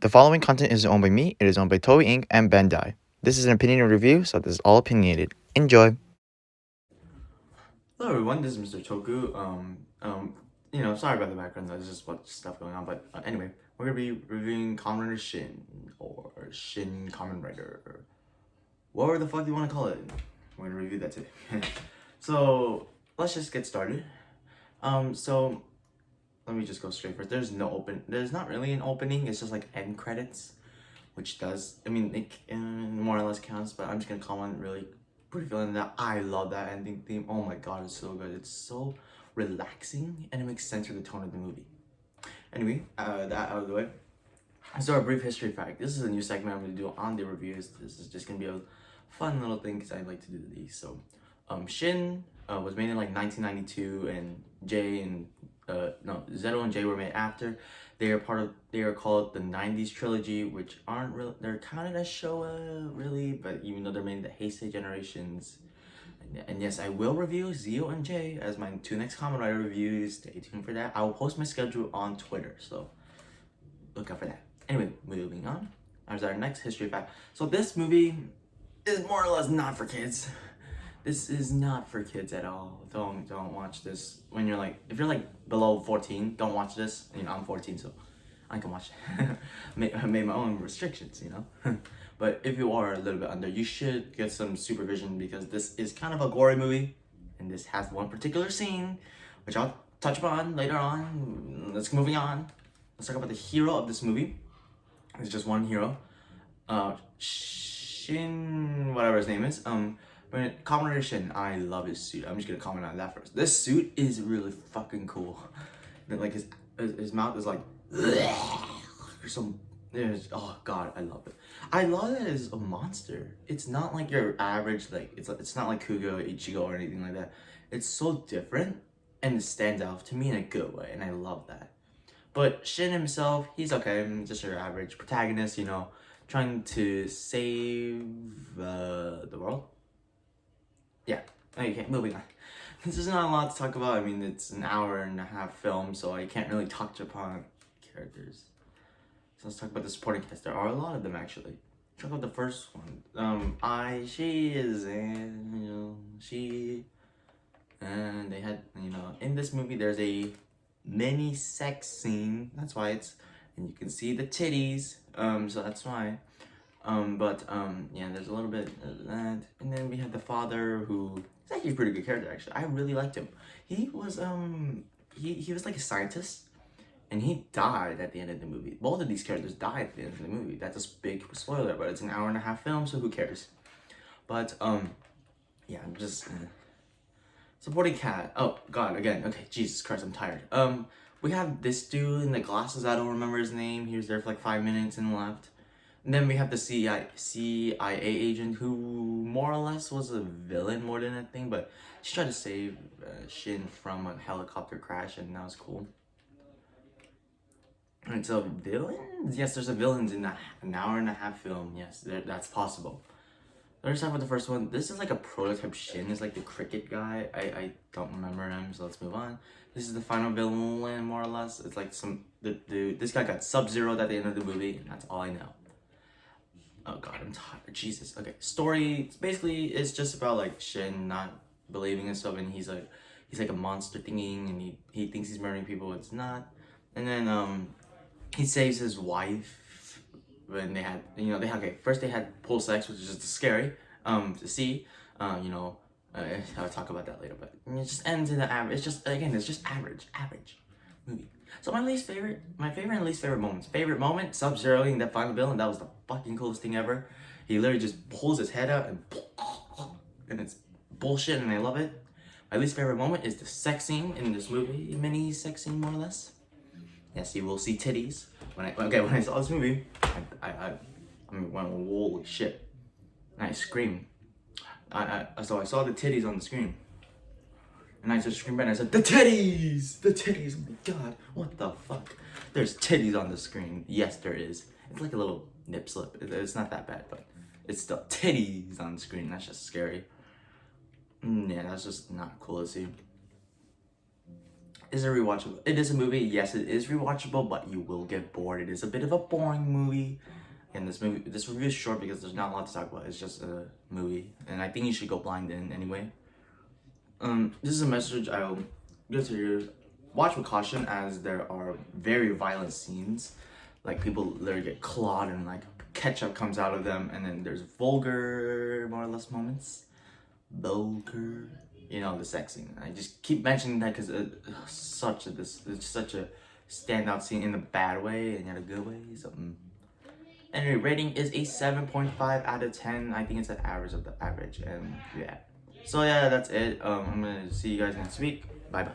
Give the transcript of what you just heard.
The following content isn't owned by me, it is owned by Toei.Inc. and Bandai. This is an opinion review, so this is all opinionated. Enjoy! Hello everyone, this is Mr. Toku. Sorry about the background, there's just a bunch of stuff going on, but anyway, we're gonna be reviewing Kamen Rider Shin, or Shin Kamen Rider, or whatever the fuck you want to call it. We're gonna review that today. So, let's just get started. So, let me just go straight first. There's not really an opening, it's just like end credits, which does, it more or less counts, but I'm just gonna comment really pretty feeling that I love that ending theme. Oh my god, it's so good. It's so relaxing and it makes sense for the tone of the movie. Anyway, that out of the way. So a brief history fact. This is a new segment I'm gonna do on the reviews. This is just gonna be a fun little thing because I like to do these. So, Shin was made in like 1992, and Zero and J were made after. They are called the 90s trilogy, which aren't really, they're counted as Showa really, but even though they're made in the Heisei generations. And yes, I will review Zio and J as my two next Kamen Rider reviews. Stay tuned for that. I will post my schedule on Twitter, so look out for that. Anyway, moving on. As our next history fact. So this movie is more or less not for kids. This is not for kids at all. Don't watch this when you're like, if you're like below 14, don't watch this. I'm 14, so I can watch it. I made my own restrictions, But if you are a little bit under, you should get some supervision because this is kind of a gory movie, and this has one particular scene, which I'll touch upon later on. Let's moving on. Let's talk about the hero of this movie. It's just one hero. Shin, whatever his name is. Kamen Rider Shin, I love his suit. I'm just gonna comment on that first. This suit is really fucking cool. Like his mouth is like or some. Oh god, I love it. I love that it's a monster. It's not like your average it's not like Kugo, Ichigo, or anything like that. It's so different and it stands out to me in a good way, and I love that. But Shin himself, he's okay, just your average protagonist, trying to save the world. Yeah, okay, moving on. This is not a lot to talk about. It's an hour and a half film, so I can't really touch upon characters. So let's talk about the supporting cast. There are a lot of them, actually. Check out the first one. She is, and, she, and they had, in this movie, there's a mini sex scene. That's why and you can see the titties. So that's why. Yeah, there's a little bit of that. And then we had the father, who is actually a pretty good character, actually. I really liked him. He was, he was like a scientist, and he died at the end of the movie. Both of these characters died at the end of the movie. That's a big spoiler, but it's an hour and a half film, so who cares? But, yeah, I'm just, supporting cat. Oh, God, again. Okay, Jesus Christ, I'm tired. We have this dude in the glasses. I don't remember his name. He was there for like 5 minutes and left. And then we have the CIA agent, who more or less was a villain more than a thing, but she tried to save Shin from a helicopter crash, and that was cool. And so villains? Yes, there's a villains in an hour and a half film. Yes, that's possible. Let's talk about the first one. This is like a prototype Shin. It's like the cricket guy. I don't remember him, so let's move on. This is the final villain, more or less. It's like this guy got Sub-Zero'd at the end of the movie, and that's all I know. Oh god, I'm tired. Jesus. Okay. Story basically is just about like Shin not believing in stuff, and he's like a monster thinking, and he thinks he's murdering people. It's not. And then he saves his wife when they had first they had pool sex, which is just scary to see. I'll talk about that later, but it just ends in the average. It's just average movie. So my favorite and least favorite moments. Favorite moment, Sub-Zeroing that final villain. That was the fucking coolest thing ever. He literally just pulls his head out and it's bullshit, and I love it. My least favorite moment is the sex scene in this movie, mini sex scene more or less. Yes, you will see titties. When I saw this movie, I went, holy shit, and I screamed. So I saw the titties on the screen. And I just screamed and I said, the titties! The titties! Oh my god, what the fuck? There's titties on the screen. Yes, there is. It's like a little nip slip. It's not that bad, but it's still titties on the screen. That's just scary. Yeah, that's just not cool to see. Is it rewatchable? It is a movie. Yes, it is rewatchable, but you will get bored. It is a bit of a boring movie. And this review is short because there's not a lot to talk about. It's just a movie, and I think you should go blind in anyway. This is a message I'll give to you. Watch with caution, as there are very violent scenes, like people literally get clawed and like ketchup comes out of them, and then there's vulgar, more or less, moments. Vulgar, you know, the sex scene. I just keep mentioning that because it's such a standout scene in a bad way and in a good way. So. Anyway, rating is a 7.5 out of 10. I think it's an average of the average, and yeah. So yeah, that's it. I'm gonna see you guys next week. Bye bye.